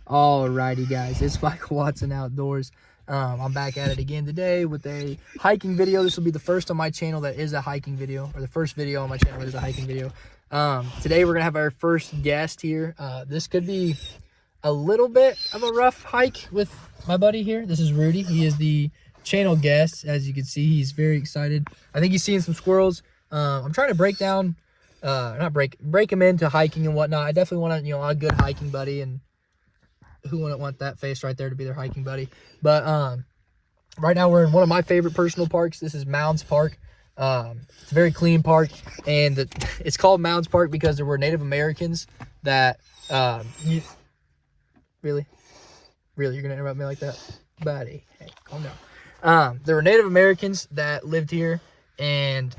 Alrighty guys, it's Michael Watson Outdoors. I'm back at it again today with a hiking video. This will be the first on my channel that is a hiking video, or the first video on my channel that is a hiking video. Today we're gonna have our first guest here. This could be a little bit of a rough hike with my buddy here. This is Rudy. He is the channel guest. As you can see, he's very excited. I think he's seeing some squirrels. I'm trying to break down, break him into hiking and whatnot. I definitely want to, a good hiking buddy, and who wouldn't want that face right there to be their hiking buddy? But right now we're in one of my favorite personal parks. This is Mounds Park. It's a very clean park, and it's called Mounds Park because there were Native Americans that really you're gonna interrupt me like that, buddy? Hey, calm down. There were Native Americans that lived here, and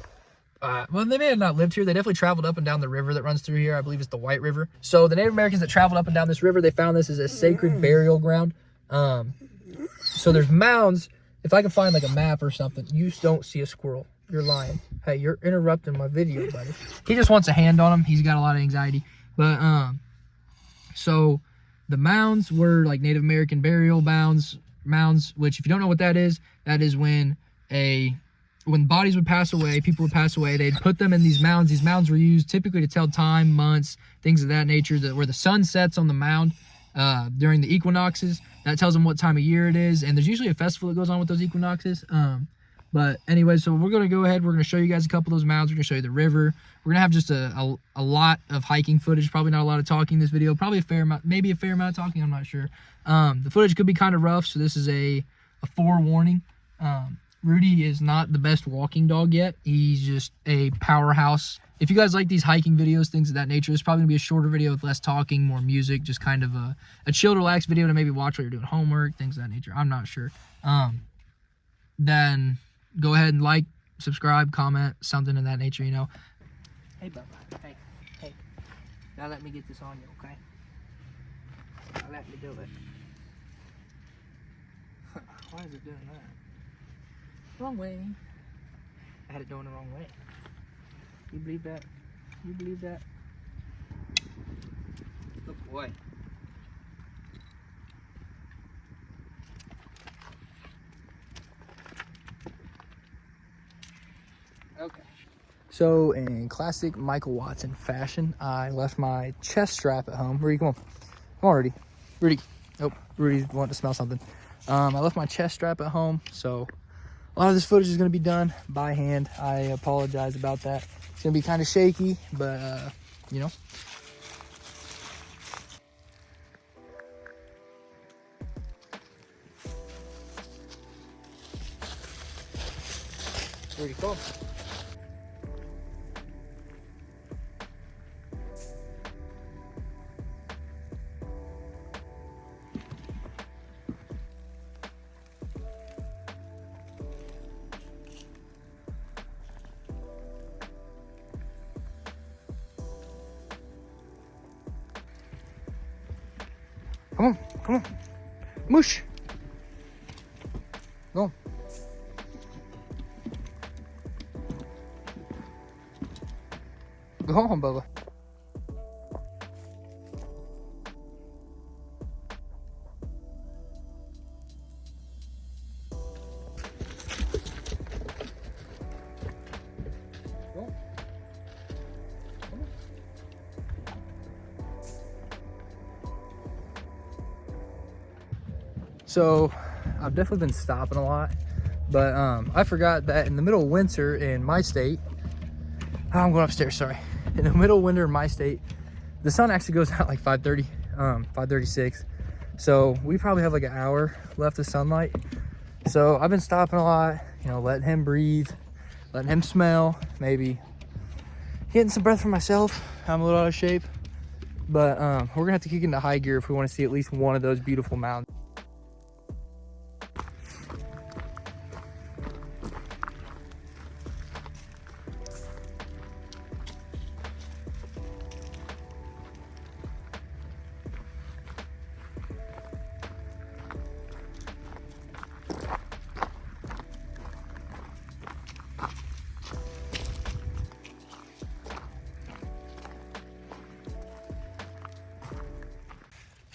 well, they may have not lived here. They definitely traveled up and down the river that runs through here. I believe it's the White River. So the Native Americans that traveled up and down this river, they found this as a sacred burial ground. So there's mounds. If I can find like a map or something, you just don't see a squirrel. You're lying. Hey, you're interrupting my video, buddy. He just wants a hand on him. He's got a lot of anxiety. But so the mounds were like Native American burial mounds, which if you don't know what that is when bodies would pass away, people would pass away, they'd put them in these mounds. These mounds were used typically to tell time, months, things of that nature, where the sun sets on the mound during the equinoxes. That tells them what time of year it is, and there's usually a festival that goes on with those equinoxes. But anyway, so we're going to go ahead. We're going to show you guys a couple of those mounds. We're going to show you the river. We're going to have just a lot of hiking footage, probably not a lot of talking in this video, probably a fair amount, maybe a fair amount of talking, I'm not sure. The footage could be kind of rough, so this is a forewarning. Rudy is not the best walking dog yet. He's just a powerhouse. If you guys like these hiking videos, things of that nature, it's probably gonna be a shorter video with less talking, more music, just kind of a chill, relaxed video to maybe watch while you're doing homework, things of that nature. I'm not sure. Then go ahead and like, subscribe, comment, something in that nature, Hey, Bubba. Hey. Now let me get this on you, okay? Now let me do it. Why is it doing that? Wrong way. I had it going the wrong way. You believe that? You believe that? Oh boy. Okay. So in classic Michael Watson fashion, I left my chest strap at home. Rudy, come on. Come on, Rudy. Rudy. Oh, Rudy's wanting to smell something. I left my chest strap at home, so a lot of this footage is going to be done by hand. I apologize about that. It's going to be kind of shaky, but, Pretty cool. Come on. Mush. Go. Go on, Bubba. Go. So I've definitely been stopping a lot, but I forgot that in the middle of winter in my state, I'm going upstairs, sorry. In the middle of winter in my state, the sun actually goes out like 5:30, 5:36. So we probably have like an hour left of sunlight. So I've been stopping a lot, letting him breathe, letting him smell, maybe getting some breath for myself. I'm a little out of shape, but we're gonna have to kick into high gear if we want to see at least one of those beautiful mountains.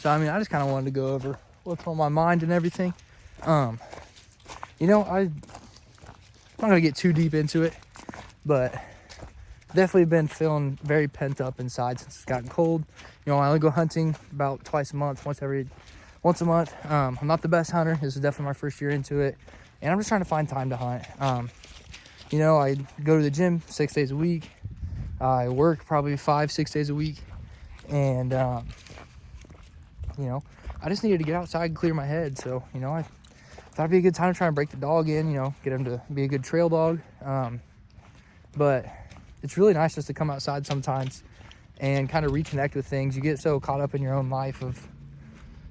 So I mean, I just kind of wanted to go over what's on my mind and everything. You know, I'm not gonna get too deep into it, but definitely been feeling very pent up inside since it's gotten cold. You know, I only go hunting about twice a month, once a month. I'm not the best hunter. This is definitely my first year into it, and I'm just trying to find time to hunt. You know, I go to the gym 6 days a week. I work probably 5-6 days a week, and you know, I just needed to get outside and clear my head. So, you know, I thought it'd be a good time to try and break the dog in, you know, get him to be a good trail dog. But it's really nice just to come outside sometimes and kind of reconnect with things. You get so caught up in your own life of,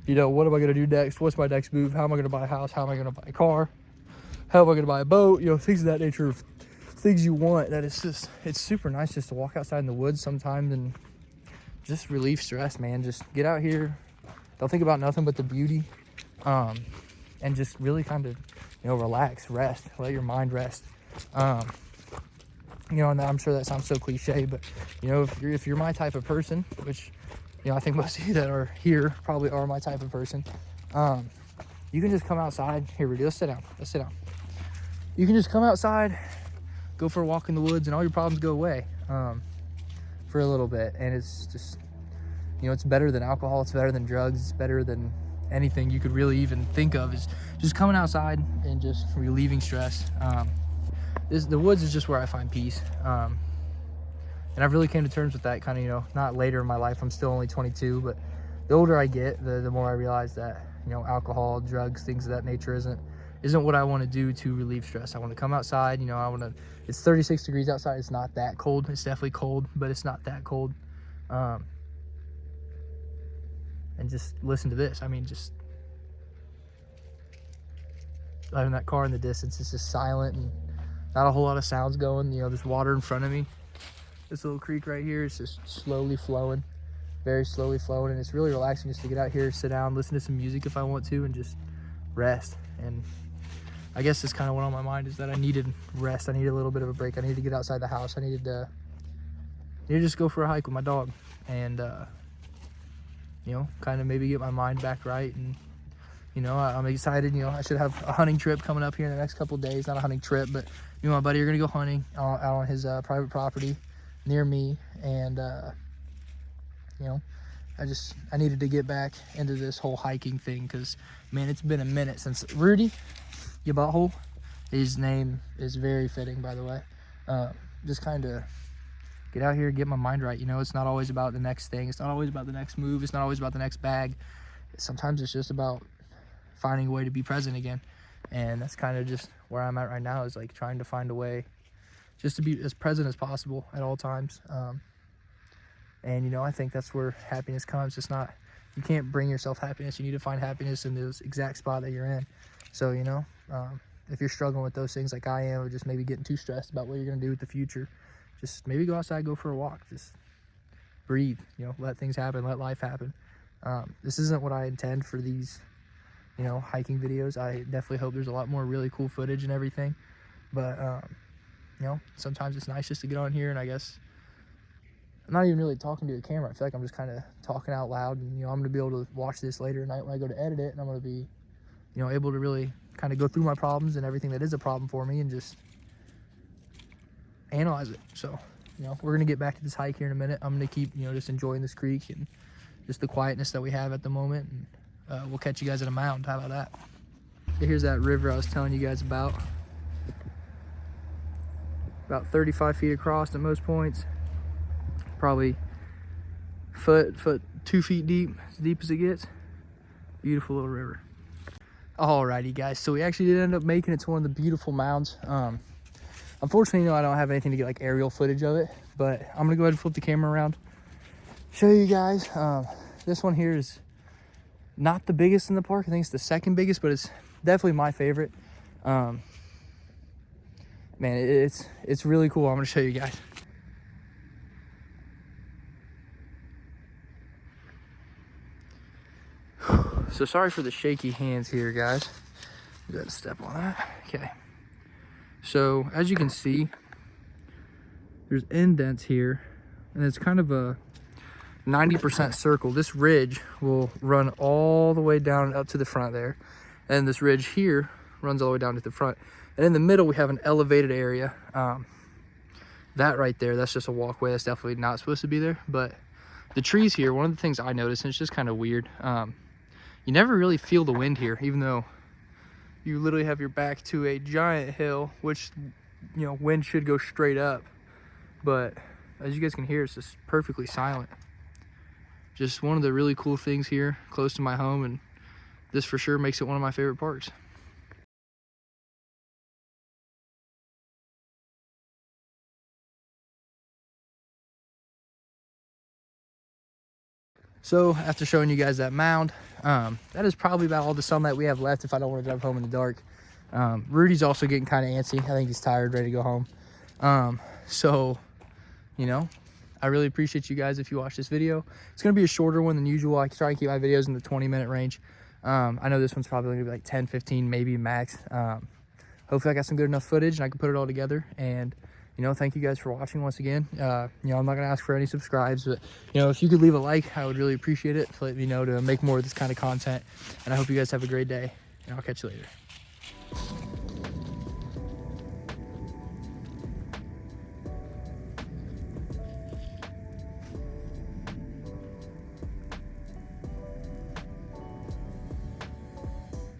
you know, what am I going to do next? What's my next move? How am I going to buy a house? How am I going to buy a car? How am I going to buy a boat? You know, things of that nature, of things you want, that it's super nice just to walk outside in the woods sometimes and just relieve stress, man. Just get out here. Don't think about nothing but the beauty. And just really kind of, you know, relax, rest, let your mind rest. You know, and I'm sure that sounds so cliche, but you know, if you're my type of person, which, you know, I think most of you that are here probably are my type of person, you can just come outside. Here, Rudy, let's sit down. You can just come outside, go for a walk in the woods, and all your problems go away for a little bit. And it's just, you know, it's better than alcohol. It's better than drugs. It's better than anything you could really even think of, is just coming outside and just relieving stress. The woods is just where I find peace. And I've really came to terms with that kind of, you know, not later in my life. I'm still only 22, but the older I get, the more I realize that, you know, alcohol, drugs, things of that nature isn't what I want to do to relieve stress. I want to come outside, you know, it's 36 degrees outside. It's not that cold. It's definitely cold, but it's not that cold. And just listen to this. I mean, just driving that car in the distance, it's just silent and not a whole lot of sounds going. You know, there's water in front of me. This little creek right here is just slowly flowing, very slowly flowing, and it's really relaxing just to get out here, sit down, listen to some music if I want to, and just rest. And I guess that's kind of what on my mind is that I needed rest. I needed a little bit of a break. I needed to get outside the house. I needed to just go for a hike with my dog, and you know, kind of maybe get my mind back right. And you know, I'm excited. You know, I should have a hunting trip coming up here in the next couple of days. Not a hunting trip, but me and my buddy are gonna go hunting out on his private property near me. And you know, I needed to get back into this whole hiking thing, because man, it's been a minute since Rudy, your butthole. His name is very fitting, by the way. Just kind of get out here, get my mind right. You know, it's not always about the next thing. It's not always about the next move. It's not always about the next bag. Sometimes it's just about finding a way to be present again. And that's kind of just where I'm at right now, is like trying to find a way just to be as present as possible at all times. And, you know, I think that's where happiness comes. It's not, you can't bring yourself happiness. You need to find happiness in this exact spot that you're in. So, you know, if you're struggling with those things like I am, or just maybe getting too stressed about what you're going to do with the future, just maybe go outside, go for a walk, just breathe, you know, let things happen, let life happen. This isn't what I intend for these, you know, hiking videos. I definitely hope there's a lot more really cool footage and everything. But, you know, sometimes it's nice just to get on here, and I guess I'm not even really talking to a camera. I feel like I'm just kind of talking out loud, and, you know, I'm going to be able to watch this later tonight when I go to edit it, and I'm going to be, you know, able to really kind of go through my problems and everything that is a problem for me and just analyze it. So, you know, we're going to get back to this hike here in a minute. I'm going to keep, you know, just enjoying this creek and just the quietness that we have at the moment. And we'll catch you guys at a mound. How about that? Here's that river I was telling you guys about. About 35 feet across at most points. Probably foot 2 feet deep, as deep as it gets. Beautiful little river. Alrighty guys, so we actually did end up making it to one of the beautiful mounds. Unfortunately, you know, I don't have anything to get like aerial footage of it, but I'm gonna go ahead and flip the camera around, show you guys. This one here is not the biggest in the park. I think it's the second biggest, but it's definitely my favorite. Man, it's really cool. I'm gonna show you guys. So sorry for the shaky hands here, guys. You gotta step on that. Okay. So as you can see, there's indents here, and it's kind of a 90% circle. This ridge will run all the way down up to the front there. And this ridge here runs all the way down to the front. And in the middle, we have an elevated area. That right there, that's just a walkway. That's definitely not supposed to be there. But the trees here, one of the things I noticed, and it's just kind of weird, you never really feel the wind here, even though you literally have your back to a giant hill, which, you know, wind should go straight up. But as you guys can hear, it's just perfectly silent. Just one of the really cool things here close to my home, and this for sure makes it one of my favorite parks. So after showing you guys that mound, that is probably about all the sunlight we have left if I don't want to drive home in the dark. Rudy's also getting kind of antsy. I think he's tired, ready to go home. So, you know, I really appreciate you guys if you watch this video. It's going to be a shorter one than usual. I try and keep my videos in the 20-minute range. I know this one's probably going to be like 10, 15, maybe max. Hopefully I got some good enough footage and I can put it all together. And, you know, thank you guys for watching once again. You know, I'm not going to ask for any subscribes, but, you know, if you could leave a like, I would really appreciate it to let me know to make more of this kind of content. And I hope you guys have a great day, and I'll catch you later.